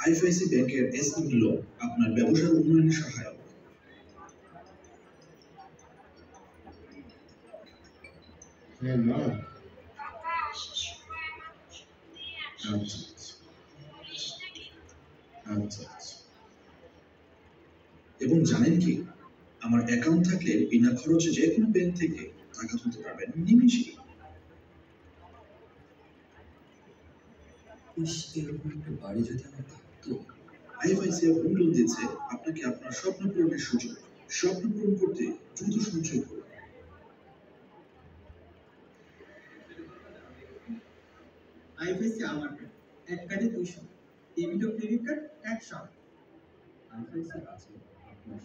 IFIC ব্যাংকের SM হলো আপনার ব্যবসার উন্নয়নে সহায়ক। এবং জানেন কি, আমার অ্যাকাউন্ট থাকলে বিনা খরচে যে কোনো ব্যাংক থেকে টাকা তুলতে পারবেন নিমেষেই। এরকম একটা বাড়ি যদি আমার থাকতো। আইএফআইসি হোম লোন দিচ্ছে আপনাকে আপনার স্বপ্ন পূরণের সুযোগ। স্বপ্ন পূরণ করতে দ্রুত সঞ্চয় করুন। আইএফআইসি আমার এক কার্ডে 200, ডেবিট ও ক্রেডিট কার্ড 100। আইএফআইসি আছে আপনার